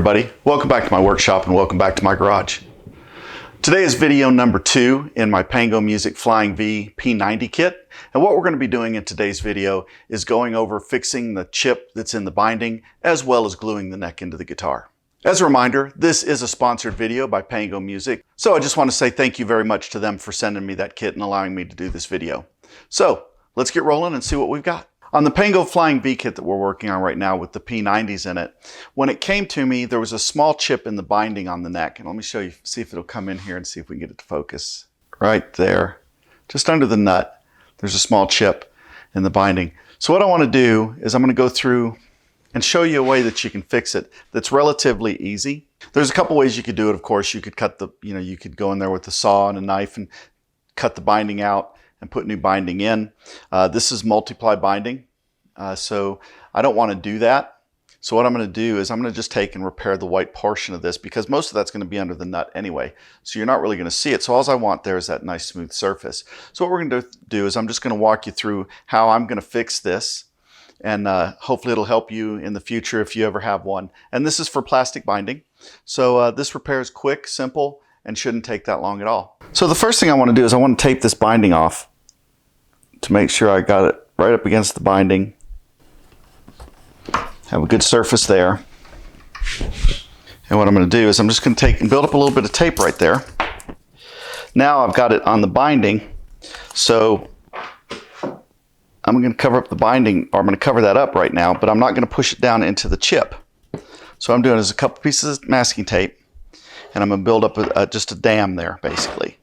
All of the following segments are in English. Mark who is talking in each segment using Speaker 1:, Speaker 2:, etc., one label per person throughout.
Speaker 1: everybody, welcome back to my workshop and welcome back to my garage. Today is video number 2 in my Pango Music Flying V P90 kit, and what we're going to be doing in today's video is going over fixing the chip that's in the binding as well as gluing the neck into the guitar. As a reminder, this is a sponsored video by Pango Music, so I just want to say thank you very much to them for sending me that kit and allowing me to do this video. So let's get rolling and see what we've got. On the Pango Flying V kit that we're working on right now with the P90s in it, when it came to me, there was a small chip in the binding on the neck. And let me show you, see if it'll come in here and see if we can get it to focus. Right there, just under the nut, there's a small chip in the binding. So what I want to do is I'm going to go through and show you a way that you can fix it that's relatively easy. There's a couple ways you could do it, of course. You could cut the, you could go in there with a saw and a knife and cut the binding out and put new binding in. This is multiply binding, so I don't want to do that. So what I'm going to do is I'm going to just take and repair the white portion of this because most of that's going to be under the nut anyway. So you're not really going to see it. So all I want there is that nice smooth surface. So what we're going to do is I'm just going to walk you through how I'm going to fix this. And hopefully it'll help you in the future if you ever have one. And this is for plastic binding. So this repair is quick, simple, and shouldn't take that long at all. So the first thing I want to do is I want to tape this binding off to make sure I got it right up against the binding. Have a good surface there. And what I'm going to do is I'm just going to take and build up a little bit of tape right there. Now I've got it on the binding. So I'm going to cover up the binding, or I'm going to cover that up right now, but I'm not going to push it down into the chip. So what I'm doing is a couple pieces of masking tape, and I'm going to build up just a dam there, basically.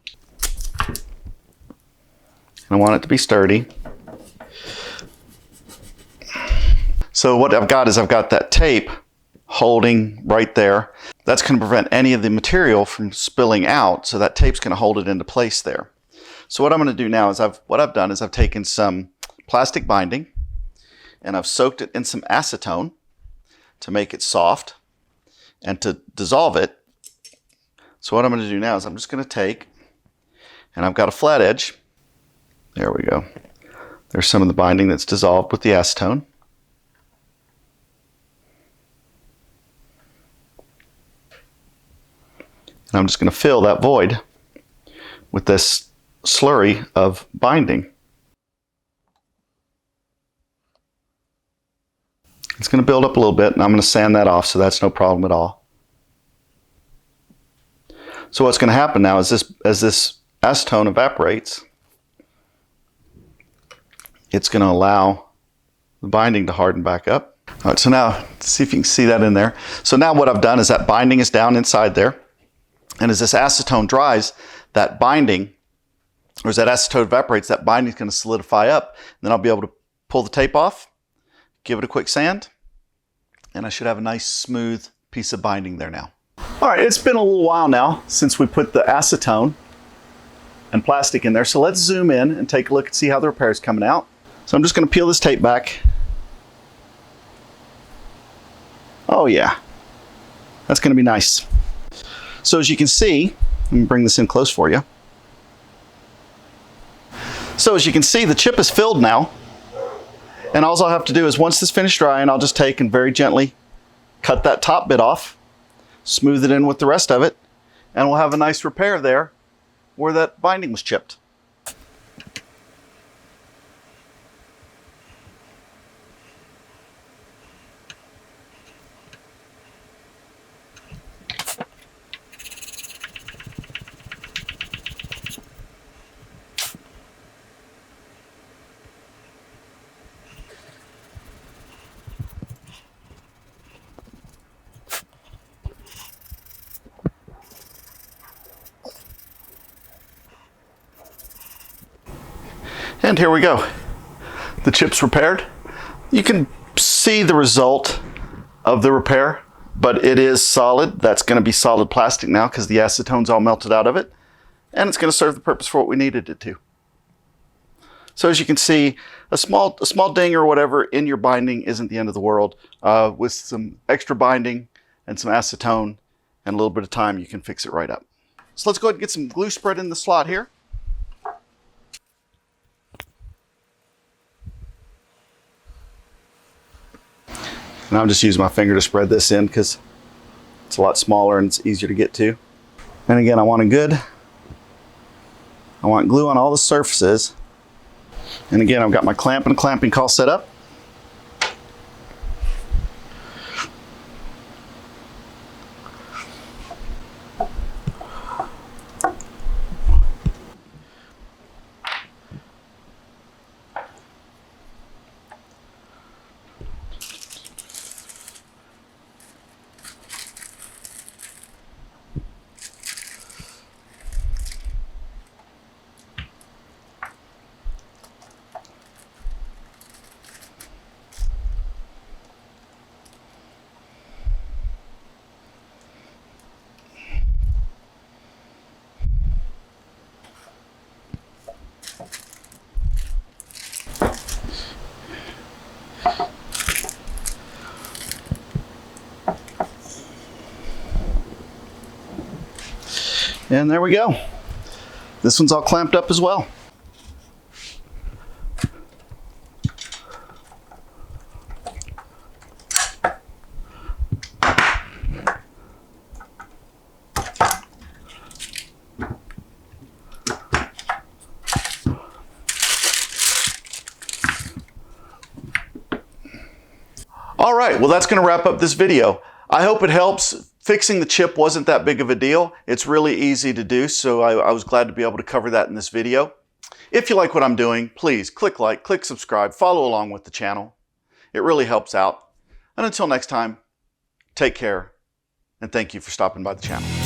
Speaker 1: And I want it to be sturdy. So what I've got is I've got that tape holding right there. That's going to prevent any of the material from spilling out, so that tape's going to hold it into place there. So what I'm going to do now is I've taken some plastic binding and I've soaked it in some acetone to make it soft and to dissolve it. So what I'm going to do now is I'm just going to take, and I've got a flat edge. There we go. There's some of the binding that's dissolved with the acetone. And I'm just going to fill that void with this slurry of binding. It's going to build up a little bit, and I'm going to sand that off, so that's no problem at all. So what's going to happen now is as this acetone evaporates, it's going to allow the binding to harden back up. All right, so now, let's see if you can see that in there. So now what I've done is that binding is down inside there, and as this acetone dries, that binding, or as that acetone evaporates, that binding is going to solidify up. And then I'll be able to pull the tape off, give it a quick sand, and I should have a nice smooth piece of binding there now. All right, it's been a little while now since we put the acetone and plastic in there, so let's zoom in and take a look and see how the repair is coming out. So I'm just going to peel this tape back. Oh yeah, that's going to be nice. So as you can see, let me bring this in close for you. So as you can see, the chip is filled now. And all I'll have to do is once this finished drying, I'll just take and very gently cut that top bit off, smooth it in with the rest of it, and we'll have a nice repair there where that binding was chipped. And here we go. The chip's repaired. You can see the result of the repair, but it is solid. That's going to be solid plastic now because the acetone's all melted out of it. And it's going to serve the purpose for what we needed it to. So as you can see, a small ding or whatever in your binding isn't the end of the world. With some extra binding and some acetone and a little bit of time, you can fix it right up. So let's go ahead and get some glue spread in the slot here. And I'm just using my finger to spread this in because It's a lot smaller and it's easier to get to. And again, I want glue on all the surfaces. And again, I've got my clamp and clamping caul set up. And there we go. This one's all clamped up as well. All right, well, that's going to wrap up this video. I hope it helps. Fixing the chip wasn't that big of a deal. It's really easy to do, so I was glad to be able to cover that in this video. If you like what I'm doing, please click like, click subscribe, follow along with the channel. It really helps out. And until next time, take care, and thank you for stopping by the channel.